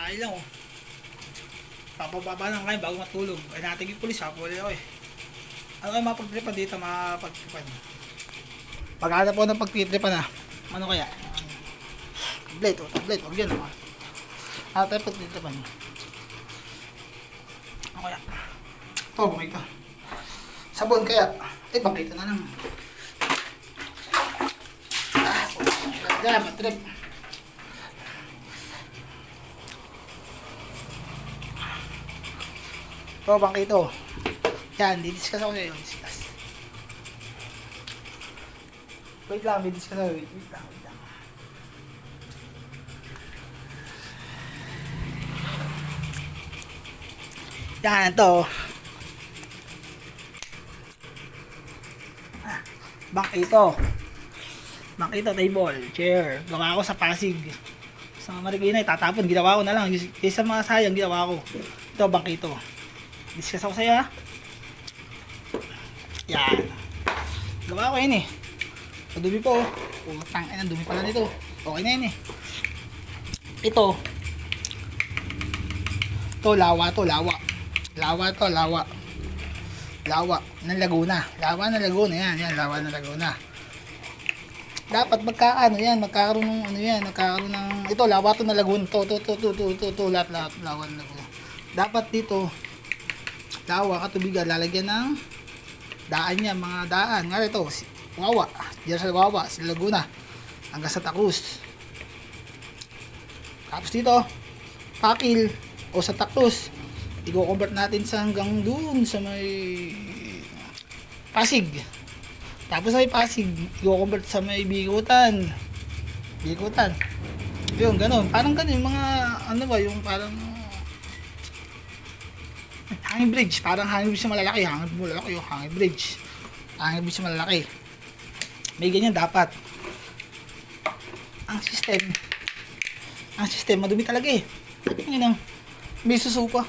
Kakain lang oh. Papababa lang kayo bago matulog. Ay natin yung pulis ha, puli ako eh. Ano kayo mapagtripan dito, mapagtripan? Pag-aala po ng pagtitripan ha. Ano kaya? Tablet, huwag yan ha. Ano tayo pagtitripan? Ano kaya? Ito, bangay ka. Sabon kaya? Eh, bangay ka na lang. Kaya, matrip. Ito, bangkay ito. Yan, didiscuss ako sa'yo. Discuss. Wait lang, didiscuss ako. Wait lang. Yan, ito. Bangkay ito. Bangkay ito, table, chair. Gawa ko sa Pasig. Sa Marikina, itatapon. Ginawa ko na lang. Kaysa mga sayang, ginawa ko. Ito, bangkay ito. Discuss ako sa'yo ha. Yan. Gawa ko yun eh. Dumi po. Utang, ay, dumi pala nito. Okay na yun eh. Ito. Ito, lawa to, lawa. Lawa to, lawa. Lawa ng Laguna. Lawa ng Laguna, yan, lawa ng Laguna. Dapat magkakaroon ng ano yan, magkakaroon ng, ito, lawa to ng Laguna. To, lahat, lawa ng Laguna. Dapat dito, lawa, katubigan, lalagyan ng daan niya, mga daan. Nga ito, Wawa. Diyan sa Wawa, sa Laguna. Hanggang sa Tacuz. Tapos dito, Pakil o sa Tacuz. I-convert natin sa hanggang doon sa may Pasig. Tapos sa may Pasig, i-convert sa may Bikutan. Yun, ganun. Parang ganun, mga, ano ba, yung parang hanging bridge, parang hanging bridge na malalaki, hanging bridge na malalaki. May ganyan dapat. Ang system madumi talaga eh. Ngayon, may susupa.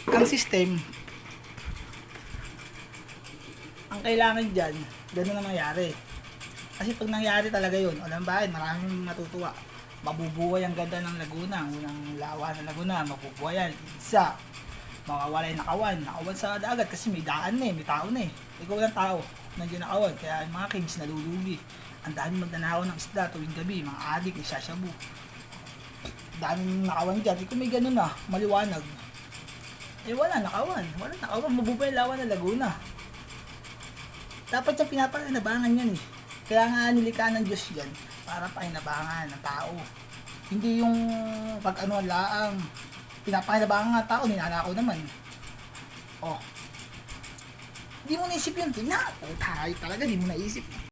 Ang system, ang kailangan dyan, gano'n na mangyari. Kasi pag nangyari talaga yun, alam ba, maraming matutuwa. Mabubuhay ang ganda ng Laguna, ang unang lawa ng Laguna, mabubuhay yan. Isa, mawawala yung nakawan sa dagat kasi may daan na eh, may tao na eh. Ikaw lang tao, nandiyan nakawan, kaya yung mga kids nalulugi. Ang dami magnanakaw ng isda tuwing gabi, mga adik, nagsasyabu. Daming nakawan dyan, kung may ganun na, maliwanag. Eh wala nakawan, mabubuhay lawa ng Laguna. Dapat yung pinapakinabangan yan eh. Kaya nga nilikha ng Diyos yan, para pakinabangan ng tao. Hindi yung pag ano laang, pinapakinabangan ng tao, ninanakaw naman. Oh. Hindi mo naisip yun, tayo talaga, hindi mo naisip.